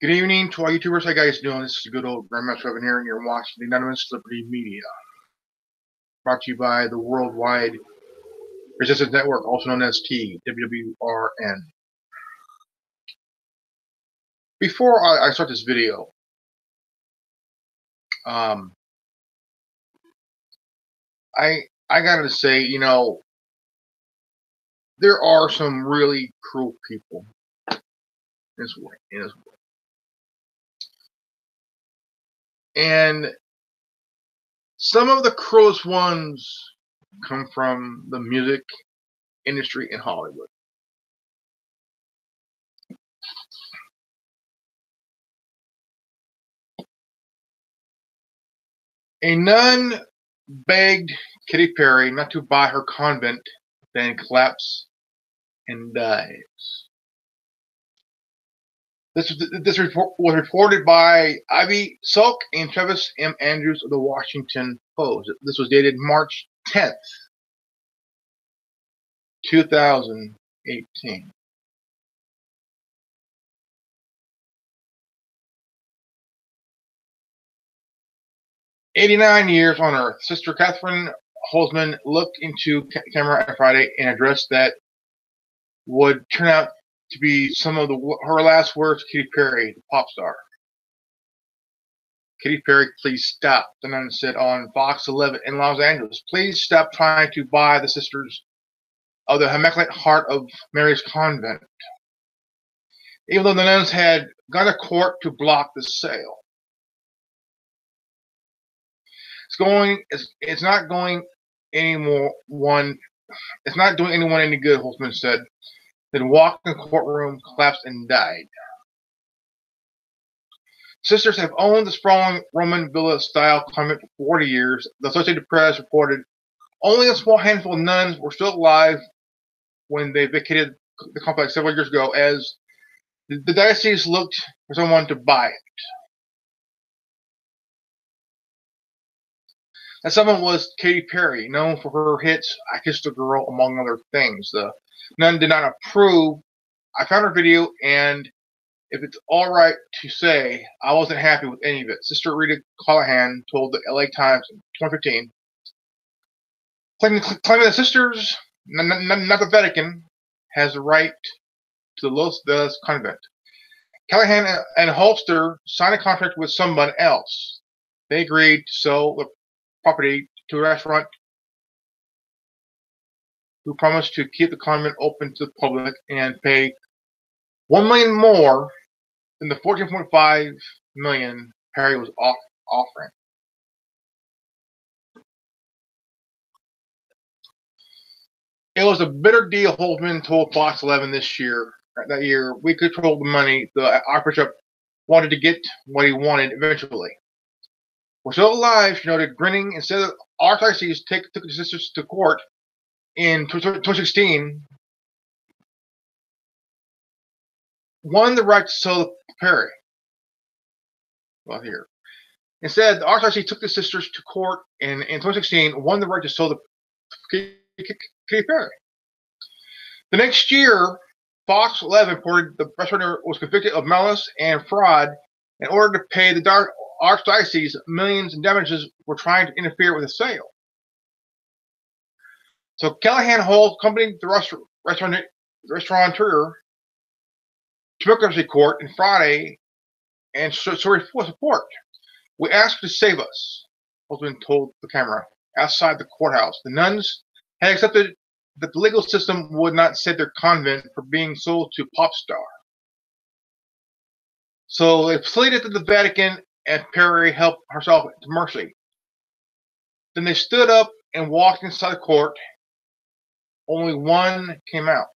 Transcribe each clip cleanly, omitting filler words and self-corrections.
Good evening to all YouTubers. How you guys doing? This is a good old Grandmaster Evan here, and you're watching the Anonymous Celebrity Media. Brought to you by the Worldwide Resistance Network, also known as TWWRN. Before I start this video, I gotta say, there are some really cruel people in this world. And some of the cruelest ones come from the music industry in Hollywood. A nun begged Katy Perry not to buy her convent, then collapses and dies. This report was reported by Ivy Sulk and Travis M. Andrews of the Washington Post. This was dated March 10th, 2018. "89 years on Earth." Sister Catherine Holzman looked into camera on Friday and addressed that would turn out to be some of her last words to Katy Perry, the pop star. "Katy Perry, please stop," the nun said on Fox 11 in Los Angeles. "Please stop trying to buy the Sisters of the Immaculate Heart of Mary's Convent." Even though the nuns had gone to court to block the sale. It's not doing anyone any good, Holzman said. Then walked in the courtroom, collapsed, and died. Sisters have owned the sprawling Roman villa-style convent for 40 years. The Associated Press reported only a small handful of nuns were still alive when they vacated the complex several years ago, as the diocese looked for someone to buy it. That someone was Katy Perry, known for her hits "I Kissed a Girl," among other things. The nun did not approve. "I found her video, and if it's all right to say, I wasn't happy with any of it," Sister Rita Callahan told the LA Times in 2015, claiming that Sisters, not the Vatican, has the right to the Los Velas convent. Callahan and Holster signed a contract with someone else. They agreed to sell the property to a restaurant who promised to keep the convent open to the public and pay $1 million more than the $14.5 million Perry was offering. "It was a bitter deal," Holzman told Fox 11 that year. "We controlled the money. The Archbishop wanted to get what he wanted eventually. We're still alive," she noted, grinning. "Instead of Archdiocese took the sisters to court in 2016, won the right to sell the Perry." Well, here. "Instead, the Archdiocese took the sisters to court in 2016, won the right to sell the Katy Perry." The next year, Fox 11 reported the restaurateur was convicted of malice and fraud in order to pay the Archdiocese millions in damages for trying to interfere with the sale. So Callahan accompanied the restaurateur to bankruptcy court on Friday and sorry for support. "We asked to save us," Holzman told the camera outside the courthouse. The nuns had accepted that the legal system would not save their convent for being sold to pop star. So they pleaded to the Vatican, and Perry helped herself to mercy. Then they stood up and walked inside the court. Only one came out.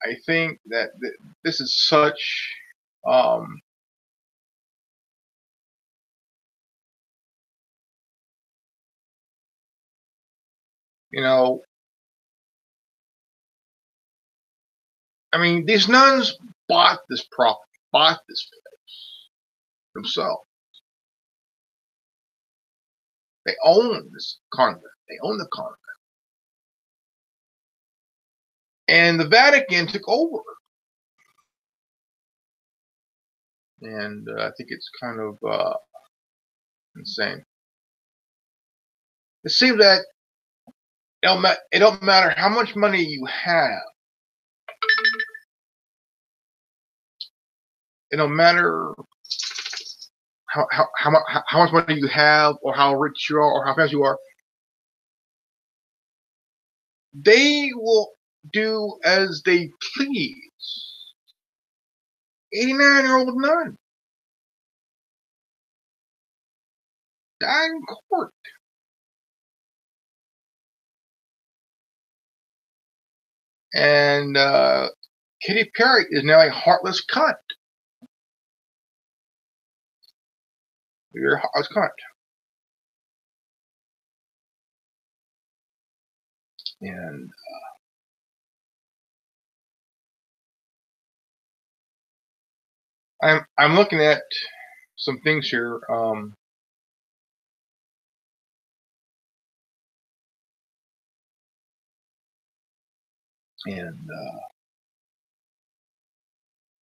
I think that this is such I mean, these nuns bought this property, bought this place themselves. They own this convent. They own the convent. And the Vatican took over. And I think it's kind of insane. It seems that it don't matter how much money you have. It don't matter how much money you have, or how rich you are, or how famous you are. They will do as they please. 89-year-old nun died in court. And Katy Perry is now a heartless cunt. You're a heartless cunt. And I'm looking at some things here. And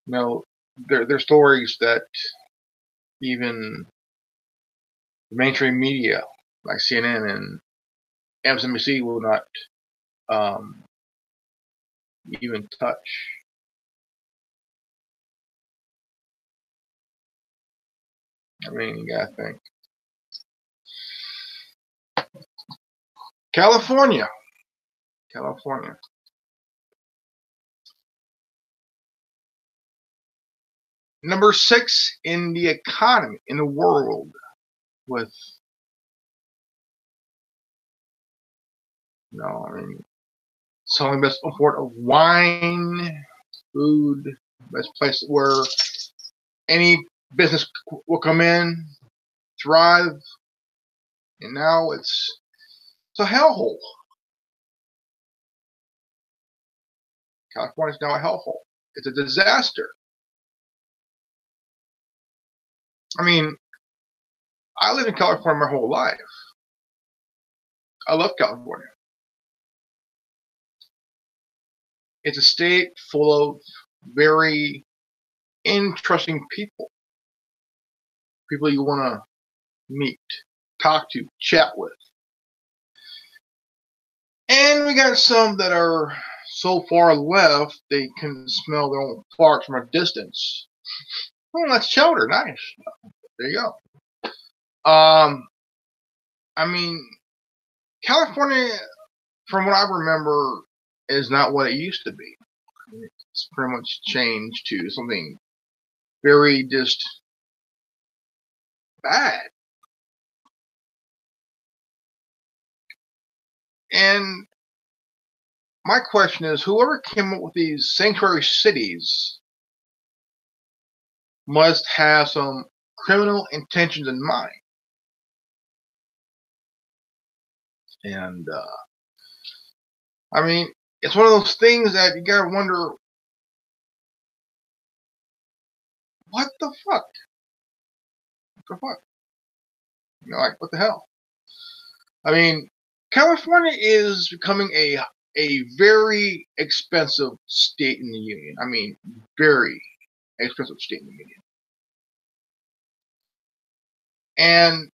you know, there are stories that even the mainstream media, like CNN and MSNBC, will not even touch. I mean, you gotta think. California. Number 6 in the economy in the world, with selling best import of wine, food, best place where any business will come in, thrive, and now it's a hellhole. California is now a hellhole. It's a disaster. I mean, I lived in California my whole life. I love California. It's a state full of very interesting people. People you want to meet, talk to, chat with. And we got some that are so far left they can smell their own farts from a distance. Oh, that's chowder. Nice. There you go. I mean, California, from what I remember, is not what it used to be. It's pretty much changed to something very just bad. And my question is, whoever came up with these sanctuary cities must have some criminal intentions in mind. And I mean, it's one of those things that you gotta wonder, what the fuck? What the fuck? You know, like, what the hell? I mean, California is becoming a very expensive state in the union. I mean, very expensive state in the union. And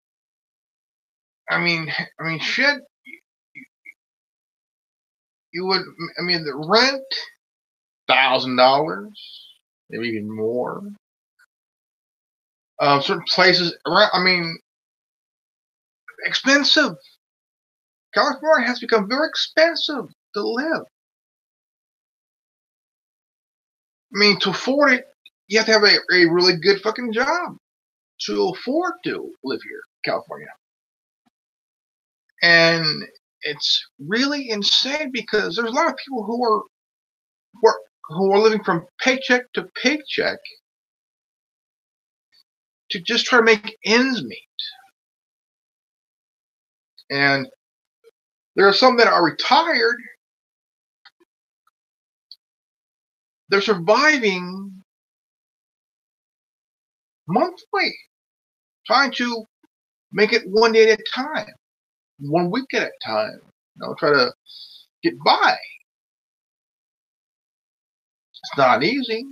I mean, shit. You would, I mean, the rent, $1,000, maybe even more. Certain places around, I mean, expensive. California has become very expensive to live. I mean, to afford it, you have to have a really good fucking job to afford to live here, California. And it's really insane because there's a lot of people who are living from paycheck to paycheck to just try to make ends meet. And there are some that are retired. They're surviving monthly, trying to make it one day at a time. 1 week at a time. Try to get by. It's not easy.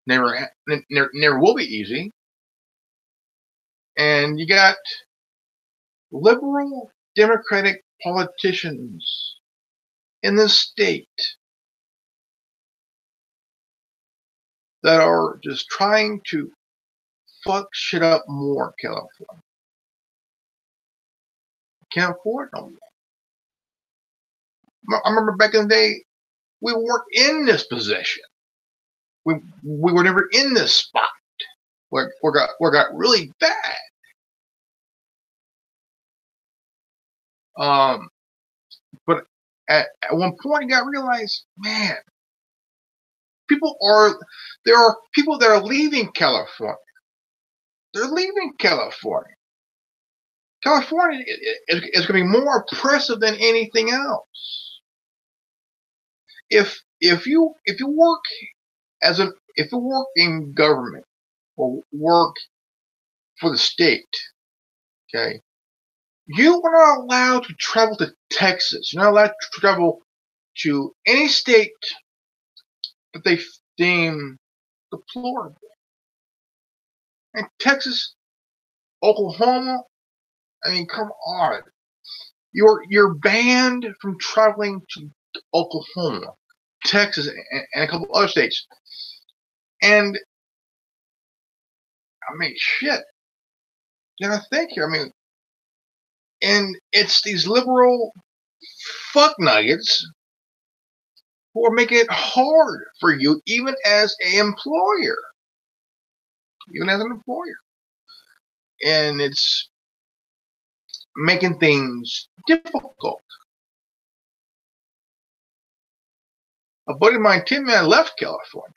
Never will be easy. And you got liberal Democratic politicians in this state that are just trying to fuck shit up more, California. Can't afford it no more. I remember back in the day, we weren't in this position. We were never in this spot where it got really bad. But at one point, you got to realize, man, there are people that are leaving California. They're leaving California. California is going to be more oppressive than anything else. If you work in government or work for the state, okay, you are not allowed to travel to Texas. You're not allowed to travel to any state that they deem deplorable. And Texas, Oklahoma, I mean, come on. You're banned from traveling to Oklahoma, Texas, and a couple other states. And I mean, shit. You gotta think here. I mean, and it's these liberal fuck nuggets who are making it hard for you, even as an employer. Even as an employer. And it's making things difficult. A buddy of mine, Tim Man, left California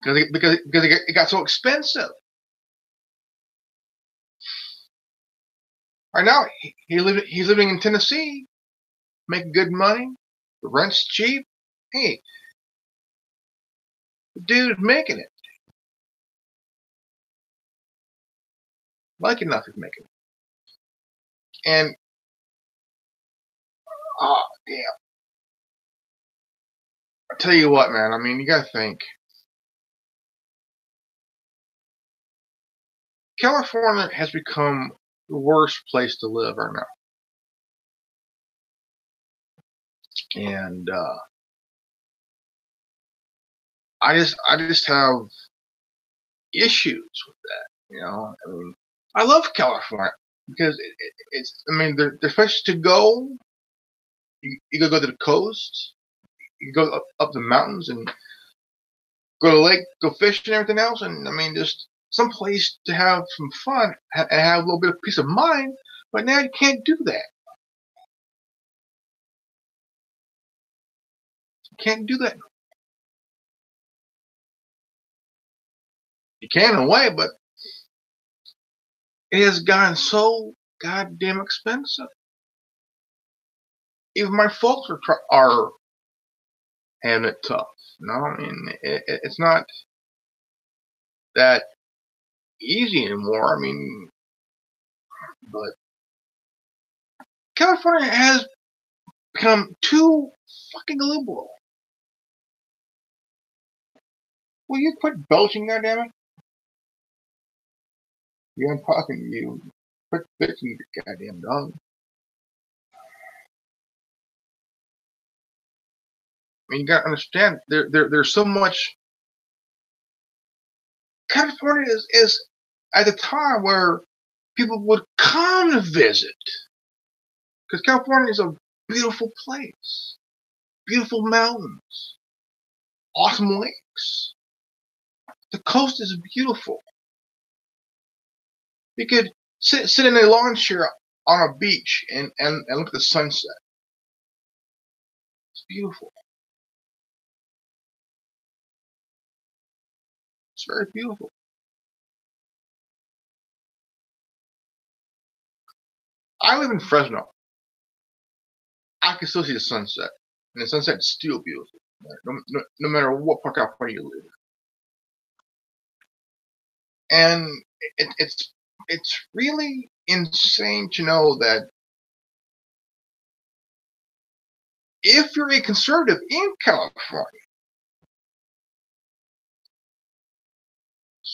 because it got so expensive. Right now, he's living in Tennessee, making good money. The rent's cheap. Hey, the dude's making it. Like enough, he's making it. And damn. I tell you what, man. I mean, you gotta think. California has become the worst place to live right now. And I just have issues with that. I mean, I love California because it's. I mean, there's places to go. You go to the coast. You go up the mountains and go to the lake, go fishing and everything else. And I mean, just some place to have some fun and have a little bit of peace of mind. But now you can't do that. You can't do that. You can in a way, but it has gotten so goddamn expensive. Even my folks are having it tough. I mean, it's not that easy anymore. I mean, but California has become too fucking liberal. Will you quit belching there, damn it? Yeah, I'm talking to you. Quit bitching, you goddamn dog. I mean, you gotta understand, there's so much. California is at the time where people would come to visit. Because California is a beautiful place. Beautiful mountains. Awesome lakes. The coast is beautiful. You could sit in a lawn chair on a beach and look at the sunset. It's beautiful. It's very beautiful. I live in Fresno. I can still see the sunset. And the sunset is still beautiful. No matter what part of California you live in. And it's really insane to know that if you're a conservative in California,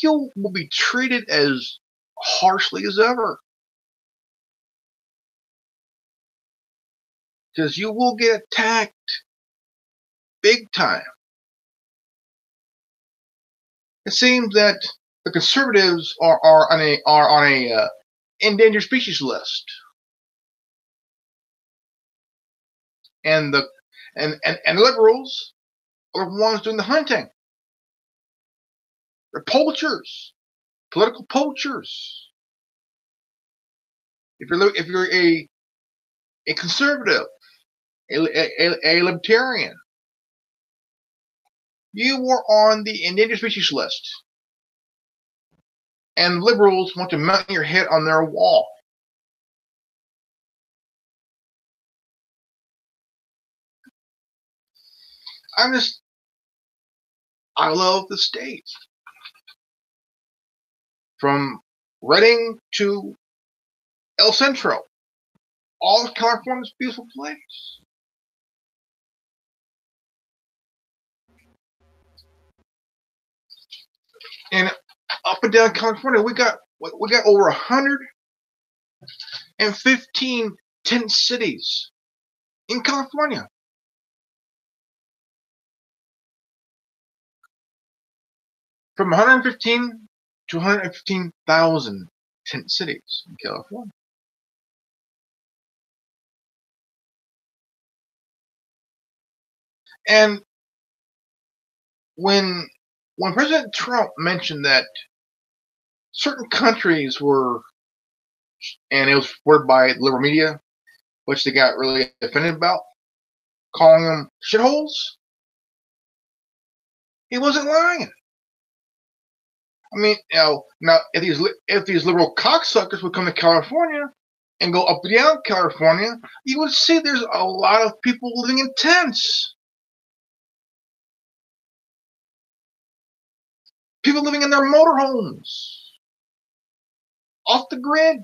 you will be treated as harshly as ever. Because you will get attacked big time. It seems that the conservatives are on a endangered species list, and the liberals are the ones doing the hunting. They're poachers, political poachers. If you're a conservative, a libertarian, you were on the endangered species list, and liberals want to mount your head on their wall. I love the state. From Redding to El Centro, all of California's a beautiful place. And up and down California, we got over 115 tent cities in California. From 115 to 115,000 tent cities in California. And when President Trump mentioned that certain countries were, and it was reported by liberal media, which they got really offended about, calling them shitholes, he wasn't lying. I mean, now if these liberal cocksuckers would come to California and go up and down California, you would see there's a lot of people living in tents. People living in their motorhomes, off the grid.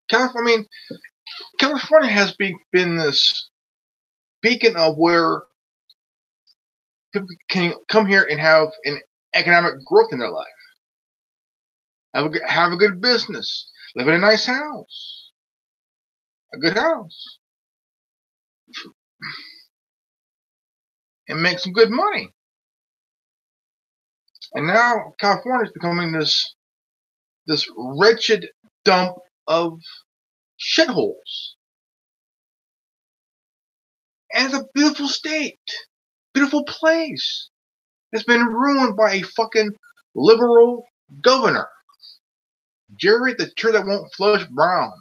California has been this beacon of where people can come here and have an economic growth in their life, have a good business, live in a nice house, a good house, and make some good money. And now California is becoming this wretched dump of shitholes. And it's a beautiful state, beautiful place. It's been ruined by a fucking liberal governor, Jerry the turd that won't flush Brown.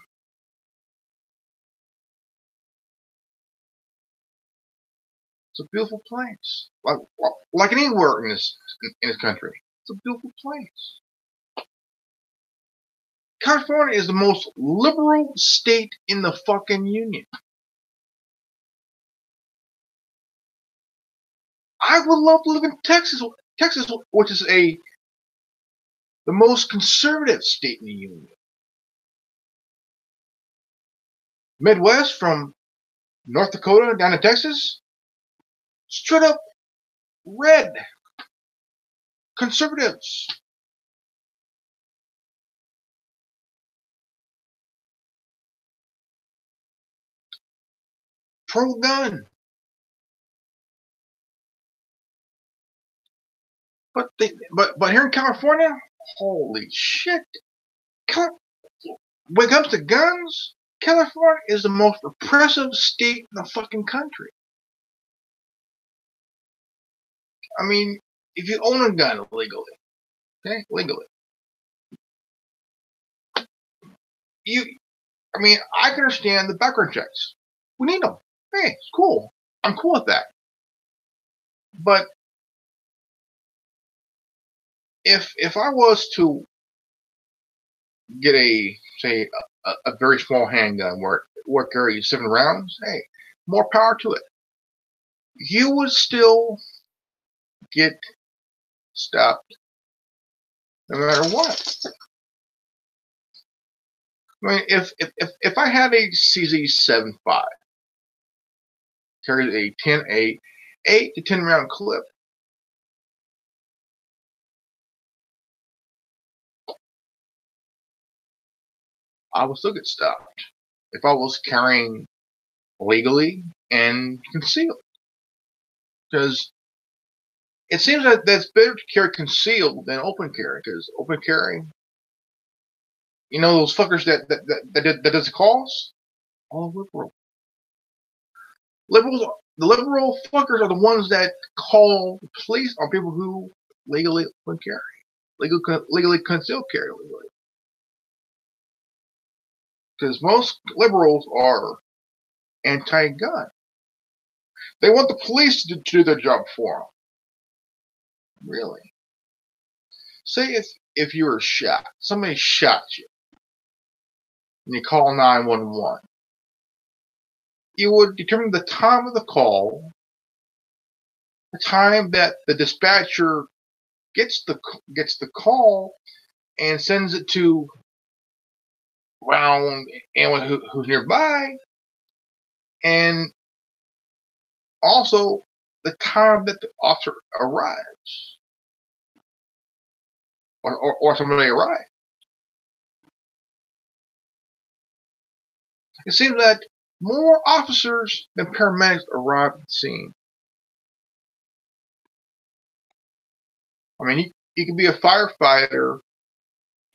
It's a beautiful place, like anywhere in this country. It's a beautiful place. California is the most liberal state in the fucking union. I would love to live in Texas, which is the most conservative state in the union. Midwest, from North Dakota down to Texas, straight up red. Conservatives. Pro-gun. But here in California, holy shit. When it comes to guns, California is the most repressive state in the fucking country. I mean, if you own a gun legally, okay, I can understand the background checks. We need them. Hey, it's cool. I'm cool with that. But if I was to get a very small handgun where it carries 7 rounds, hey, more power to it. You would still get stopped no matter what. I mean, if I had a CZ75 carries a 8 to 10 round clip, I would still get stopped if I was carrying legally and concealed. Because it seems that that's better to carry concealed than open carry. Because open carry, you know, those fuckers that does the calls, all liberal. The liberal fuckers are the ones that call the police on people who legally open carry, legally concealed carry legally. Because most liberals are anti-gun. They want the police to do their job for them. Really. Say if you were shot, somebody shot you, and you call 911. You would determine the time of the call, the time that the dispatcher gets the call, and sends it to around anyone who's nearby, and also the time that the officer arrives or somebody arrives. It seems that more officers than paramedics arrive at the scene. I mean, you can be a firefighter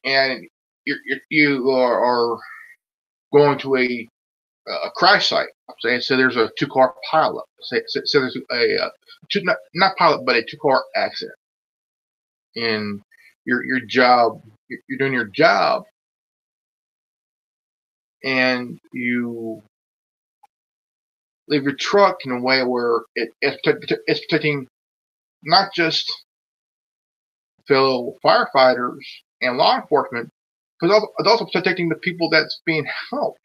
and you are going to a crash site. So there's a 2-car pileup. So there's a not pileup, but a 2-car accident. And your job, you're doing your job, and you leave your truck in a way where it's protecting not just fellow firefighters and law enforcement, but it's also protecting the people that's being helped.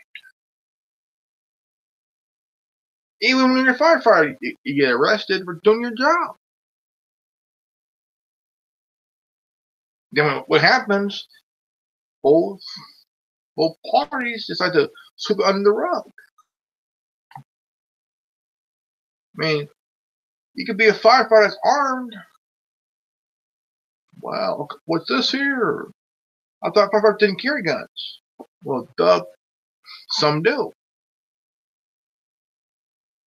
Even when you're a firefighter, you get arrested for doing your job. Then what happens? Both parties decide to sweep it under the rug. I mean, you could be a firefighter that's armed. Well, what's this here? I thought firefighters didn't carry guns. Well, duh, some do.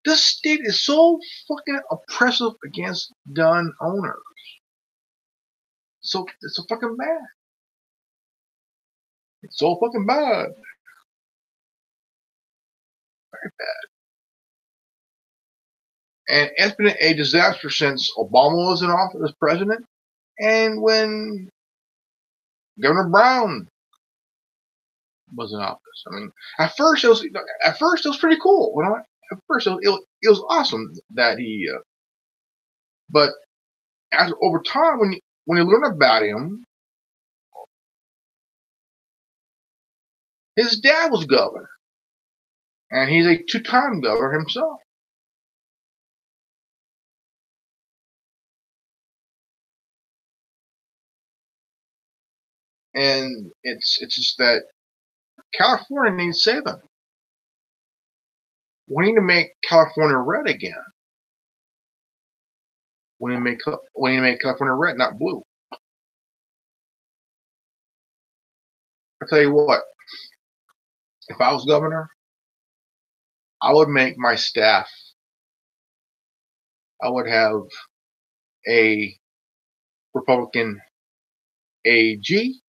This state is so fucking oppressive against gun owners. So it's so fucking bad. It's so fucking bad. Very bad. And it's been a disaster since Obama was in office as president, and when Governor Brown was in office. I mean, at first it was pretty cool. At first it was awesome that he. But over time, when you learn about him, his dad was governor, and he's a 2-time governor himself. And it's just that California needs saving. We need to make California red again. We need to make California red, not blue. I tell you what, if I was governor, I would make my staff. I would have a Republican AG.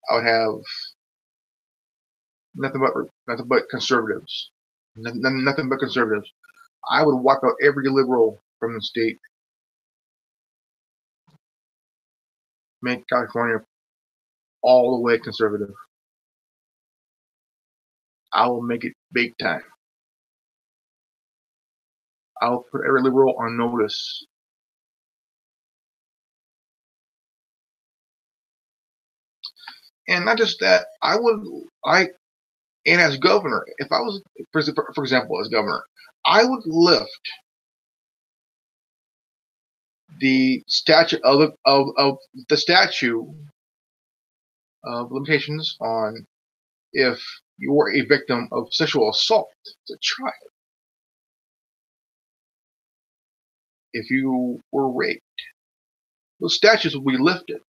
I would have nothing but conservatives. Nothing but conservatives. I would wipe out every liberal from the state. Make California all the way conservative. I will make it big time. I will put every liberal on notice. And not just that, and as governor, if I was, for example, as governor, I would lift the statute of the statute of limitations on if you were a victim of sexual assault as a child, if you were raped, those statues will be lifted.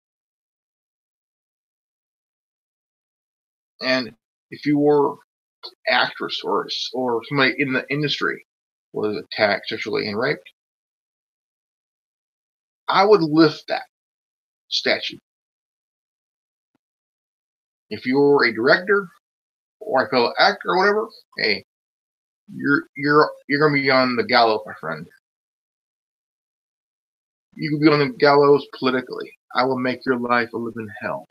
And if you were an actress or somebody in the industry was attacked sexually and raped, I would lift that statue. If you were a director or a fellow actor or whatever, hey, you're gonna be on the gallows, my friend. You can be on the gallows politically. I will make your life a living hell.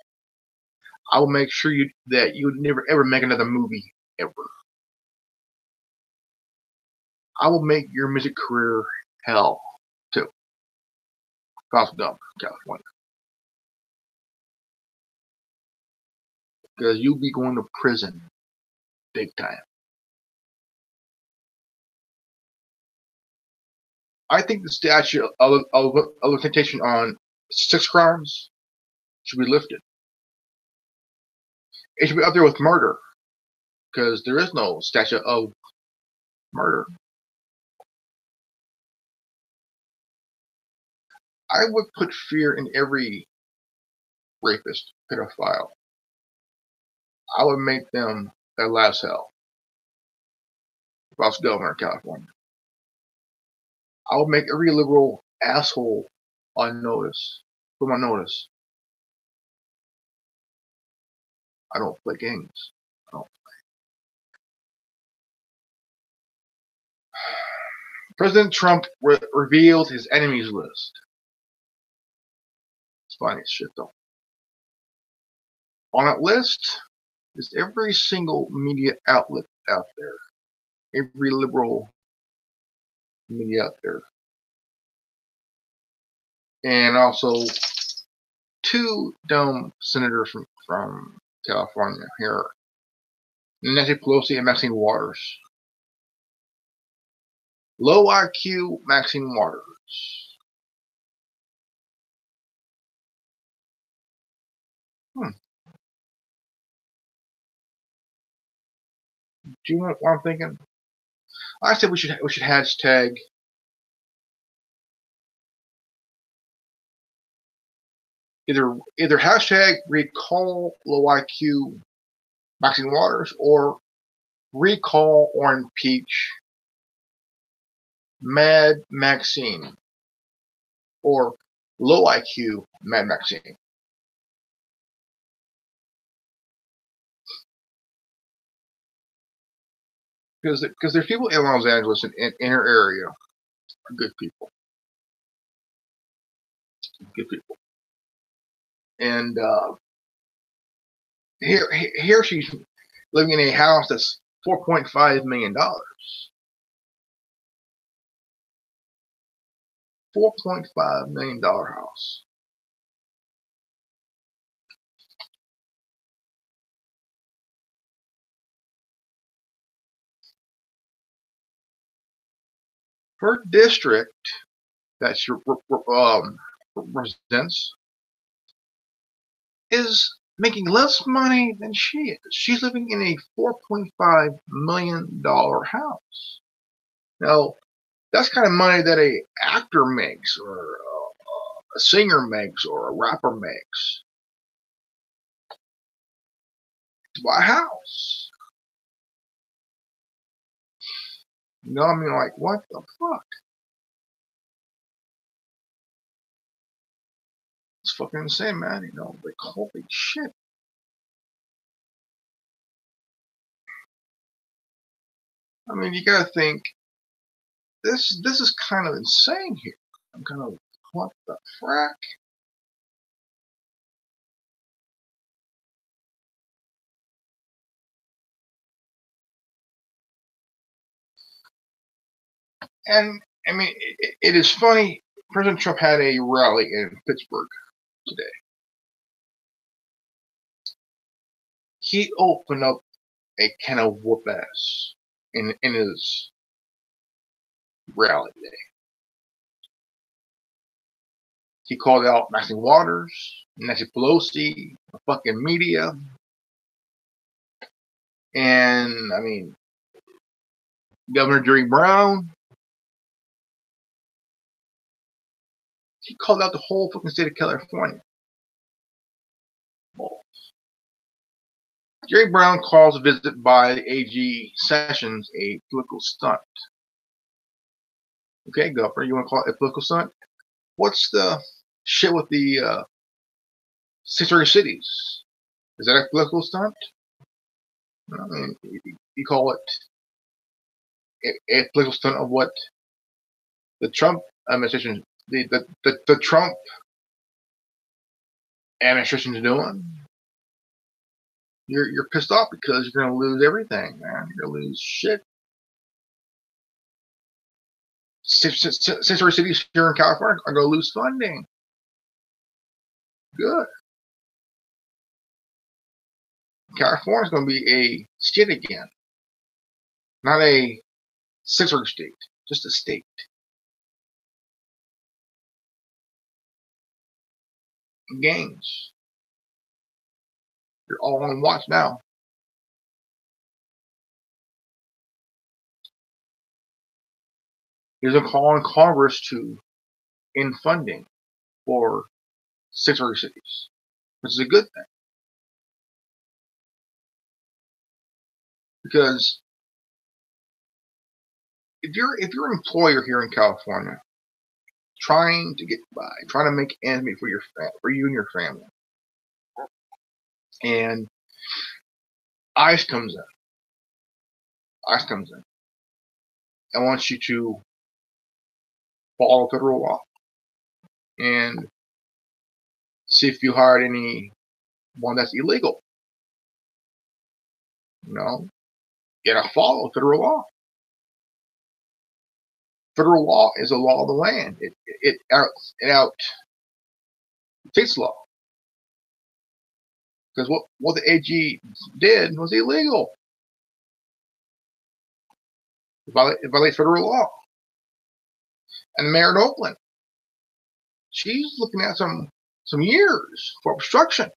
I will make sure that you would never ever make another movie ever. I will make your music career hell too. Gospel Dump, California. Because you'll be going to prison big time. I think the statute of limitation on sex crimes should be lifted. It should be up there with murder, because there is no statute of murder. I would put fear in every rapist, pedophile. I would make them their last hell. If I was governor of California, I would make every liberal asshole on notice. Put on notice. I don't play games. I don't play. President Trump revealed his enemies list. It's funny as shit though. On that list is every single media outlet out there. Every liberal media out there. And also 2 dumb senators from California here. Nancy Pelosi and Maxine Waters. Low IQ Maxine Waters. Do you know what I'm thinking? I said we should hashtag either hashtag recall low IQ Maxine Waters or recall or impeach Mad Maxine or low IQ Mad Maxine. Because there's people in Los Angeles and in her area are good people. Good people. And here she's living in a house that's $4.5 million. $4.5 million house. Her district that she represents is making less money than she is. She's living in a $4.5 million house. Now, that's kind of money that a actor makes, or a singer makes, or a rapper makes to buy a house. You know what I mean? Like, what the fuck? It's fucking insane, man. You know, like, holy shit. I mean, you gotta think, this is kind of insane here. I'm kind of, what the frack? And, I mean, it is funny. President Trump had a rally in Pittsburgh today. He opened up a can of whoop ass in his rally today. He called out Maxine Waters, Nancy Pelosi, the fucking media. And I mean, Governor Jerry Brown, he called out the whole fucking state of California. Well, Jerry Brown calls a visit by AG Sessions a political stunt. Okay, Governor, you want to call it a political stunt? What's the shit with the sanctuary cities? Is that a political stunt? I mean, you call it a political stunt of what the Trump administration, the Trump administration is doing. You're pissed off because you're going to lose everything, man. You're going to lose shit. Sanctuary cities here in California are going to lose funding. Good. California is going to be a state again, not a sanctuary state, just a state. Gangs. You're all on watch now. He's a call on Congress to end funding for sanctuary cities, which is a good thing. Because if you're an employer here in California, trying to get by, trying to make ends meet for you and your family, and ICE comes in and wants you to follow federal law and see if you hired anyone that's illegal. You know, you gotta follow federal law. Federal law is a law of the land. It out state's law. Because what the AG did was illegal. It violates federal law. And the mayor of Oakland, she's looking at some years for obstruction.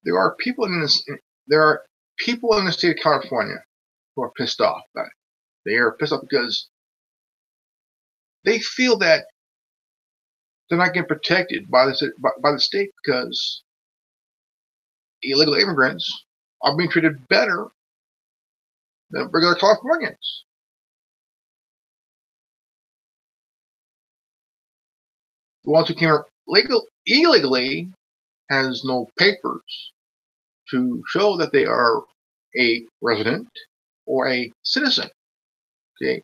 There are people in the state of California who are pissed off about it. They are pissed off because they feel that they're not getting protected by the state because illegal immigrants are being treated better than regular Californians. The ones who came here illegally has no papers to show that they are a resident or a citizen. Okay,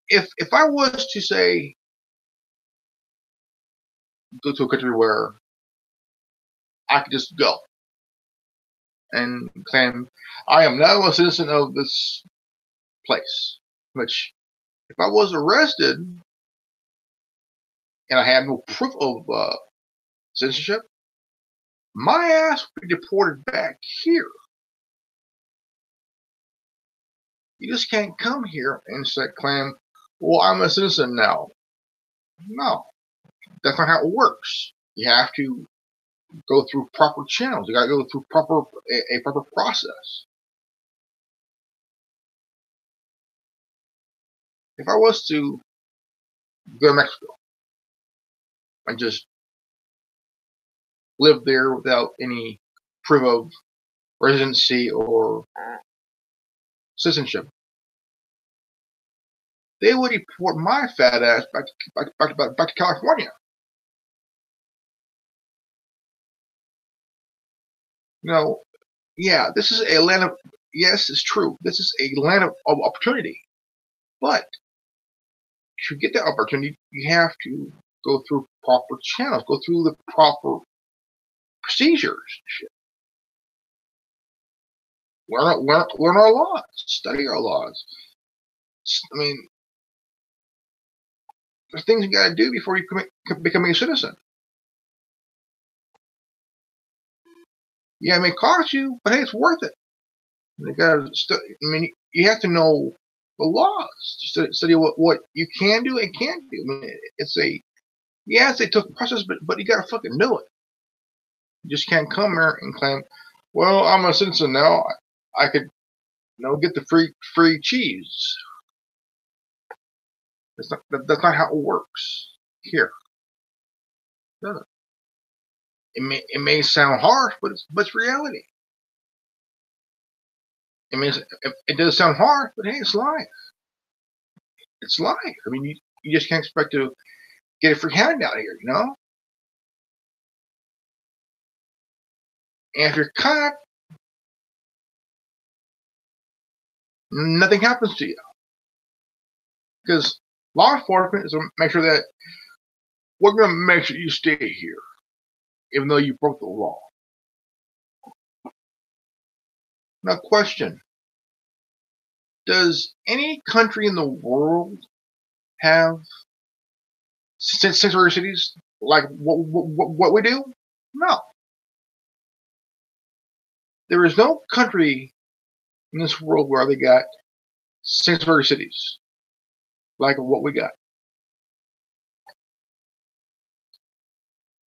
if I was to say go to a country where I could just go and claim I am now a citizen of this place, which if I was arrested and I had no proof of citizenship, my ass would be deported back here. You just can't come here and claim, well, I'm a citizen now. No, that's not how it works. You have to go through proper channels. You got to go through a proper process. If I was to go to Mexico and just live there without any proof of residency or citizenship, they would deport my fat ass back to California. You know, yeah, this is a land of, yes, it's true. This is a land of opportunity. But to get that opportunity, you have to go through proper channels, go through the proper procedures. Learn our laws, study our laws. I mean, there's things you got to do before you become a citizen. Yeah, it may cost you, but hey, it's worth it. You got to I mean, you have to know the laws to study what you can do and can't do. I mean, it's a Yes, they took process, but you gotta fucking do it. You just can't come here and claim, well, I'm a citizen now. I could, get the free cheese. That's not how it works here. Does it? It may sound harsh, but it's reality. I mean, it does sound harsh, but hey, it's life. It's life. I mean, you just can't expect to get a free handout here, And if you're caught, nothing happens to you because law enforcement is going to make sure that we're going to make sure you stay here, even though you broke the law. Now, question: does any country in the world have sanctuary cities like what we do? No. There is no country in this world where they got sanctuary cities like what we got.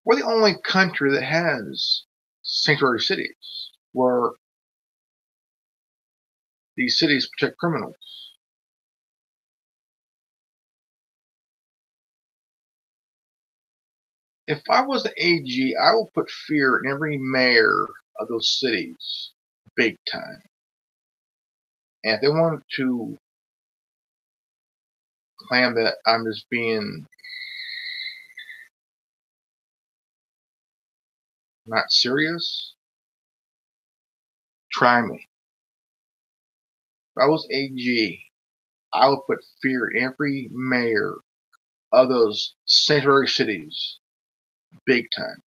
We're the only country that has sanctuary cities where these cities protect criminals. If I was the AG, I would put fear in every mayor of those cities big time. And if they wanted to claim that I'm just being not serious, try me. If I was AG, I would put fear in every mayor of those sanctuary cities big time.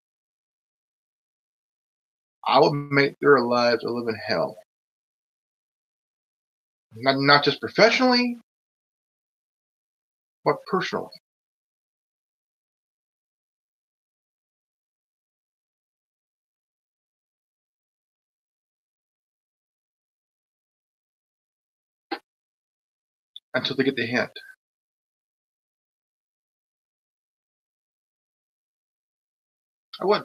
I would make their lives a living hell. Not just professionally, but personally. Until they get the hint. I would.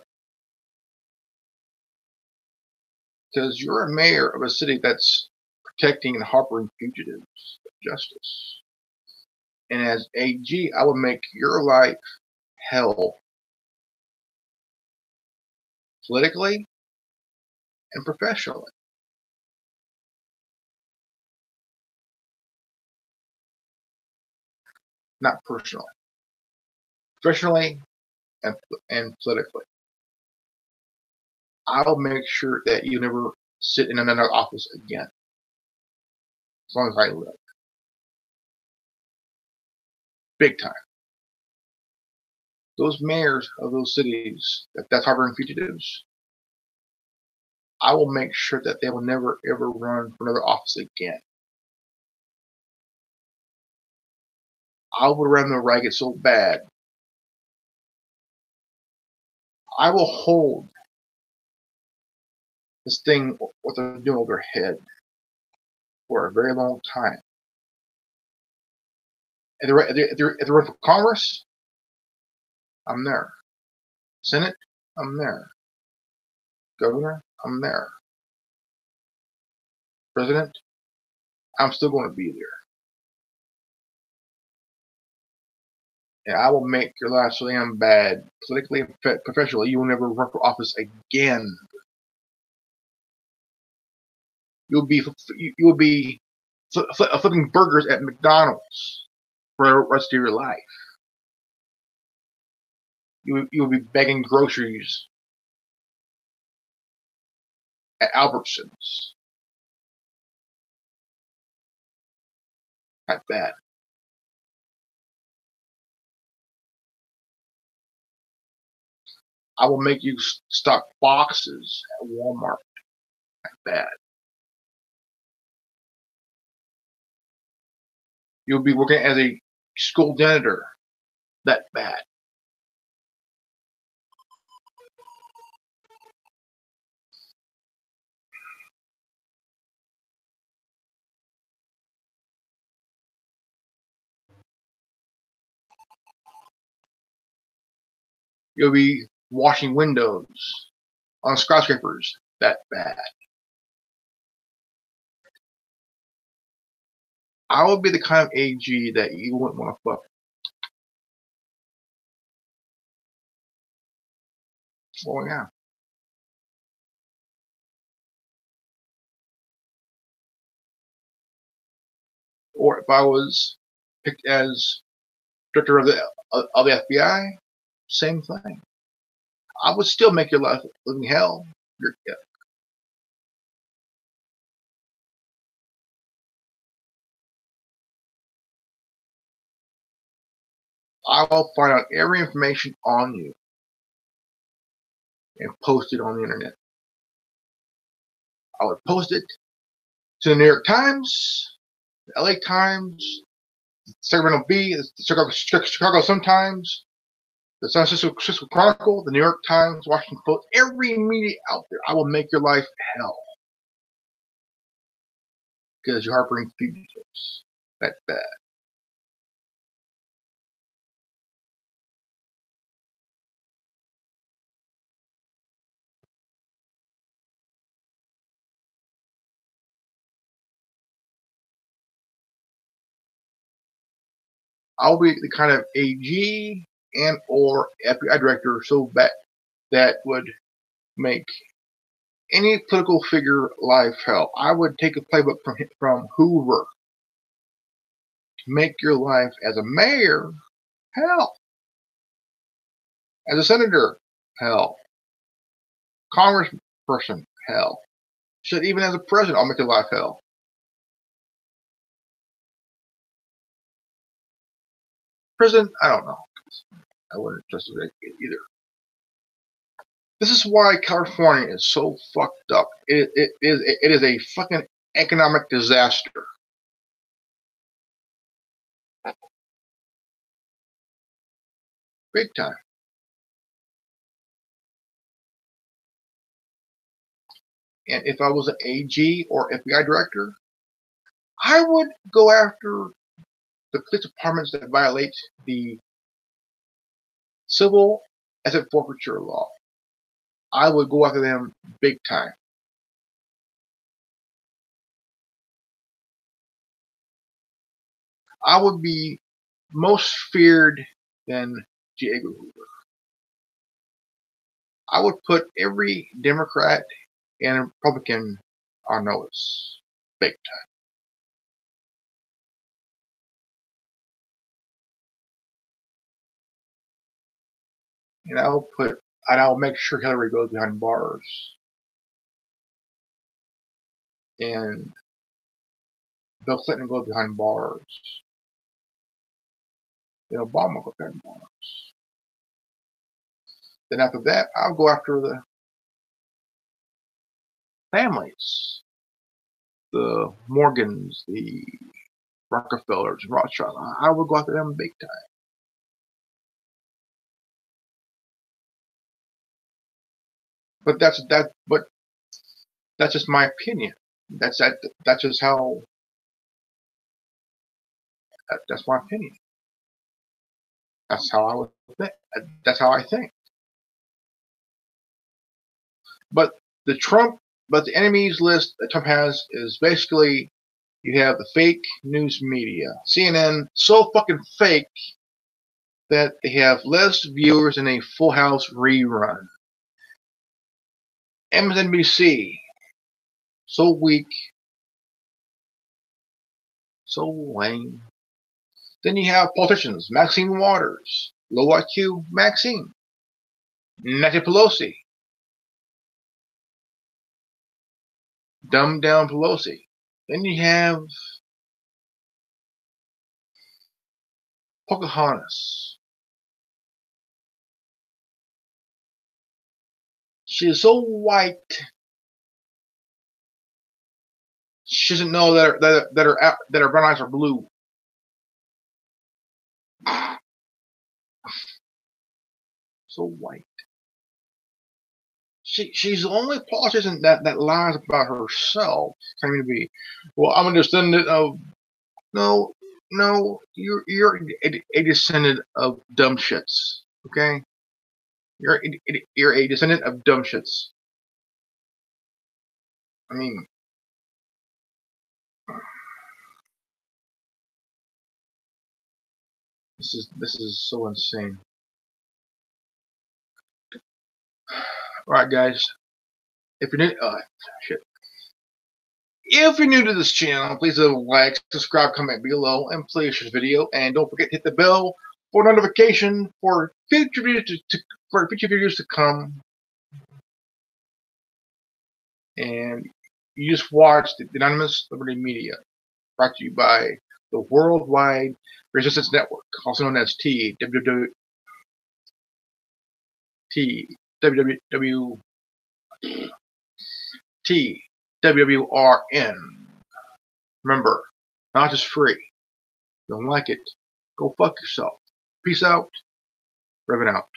Because you're a mayor of a city that's protecting and harboring fugitives of justice. And as AG, I would make your life hell politically and professionally. Not personally. Professionally and politically. I'll make sure that you never sit in another office again. As long as I live. Big time. Those mayors of those cities that's harboring fugitives, I will make sure that they will never ever run for another office again. I will run the ragged so bad. I will hold this thing, what they're doing over their head, for a very long time. If they run for Congress, I'm there. Senate, I'm there. Governor, I'm there. President, I'm still going to be there. And I will make your life so damn bad, politically and professionally, you will never run for office again. You'll be flipping burgers at McDonald's for the rest of your life. You'll be begging groceries at Albertsons. Not bad. I will make you stock boxes at Walmart. Not bad. You'll be working as a school janitor. That bad. You'll be washing windows on skyscrapers. That bad. I would be the kind of AG that you wouldn't want to fuck. Oh yeah. Or if I was picked as director of the FBI, same thing. I would still make your life living hell. I will find out every information on you and post it on the internet. I would post it to the New York Times, the LA Times, Sacramento Bee, the Chicago Sun-Times, the San Francisco Chronicle, the New York Times, Washington Post, every media out there. I will make your life hell because you're harboring fugitives. That bad. I'll be the kind of AG and or FBI director so that would make any political figure life hell. I would take a playbook from Hoover. Make your life as a mayor hell. As a senator, hell. Congressperson, hell. Shit, even as a president, I'll make your life hell. Prison, I don't know. I wouldn't trust it either. This is why California is so fucked up. It is a fucking economic disaster. Big time. And if I was an AG or FBI director, I would go after the police departments that violate the civil asset forfeiture law. I would go after them big time. I would be most feared than J. Edgar Hoover. I would put every Democrat and Republican on notice big time. And I'll make sure Hillary goes behind bars. And Bill Clinton goes behind bars. Then Obama goes behind bars. Then after that, I'll go after the families. The Morgans, the Rockefellers, Rothschild. I would go after them big time. But that's just my opinion. That's just how. That's my opinion. That's how I would think. That's how I think. But the enemies list that Trump has is basically you have the fake news media, CNN, so fucking fake that they have less viewers than a Full House rerun. MSNBC, so weak, so lame. Then you have politicians, Maxine Waters, low IQ Maxine, Nancy Pelosi, dumbed down Pelosi. Then you have Pocahontas. She is so white. She doesn't know that her brown eyes are blue. So white. She's the only politician that lies about herself, claiming to be, well, I'm a descendant of. No, you're a descendant of dumb shits. Okay. You're a descendant of dumb shits. I mean, this is so insane. All right, guys. If you're new, If you're new to this channel, please like, subscribe, comment below, and please share this video. And don't forget to hit the bell for notification for future videos to come. And you just watched the Anonymous Liberty Media, brought to you by the Worldwide Resistance Network, also known as TWRN. Remember, not just free. Don't like it, go fuck yourself. Peace out. Revan out.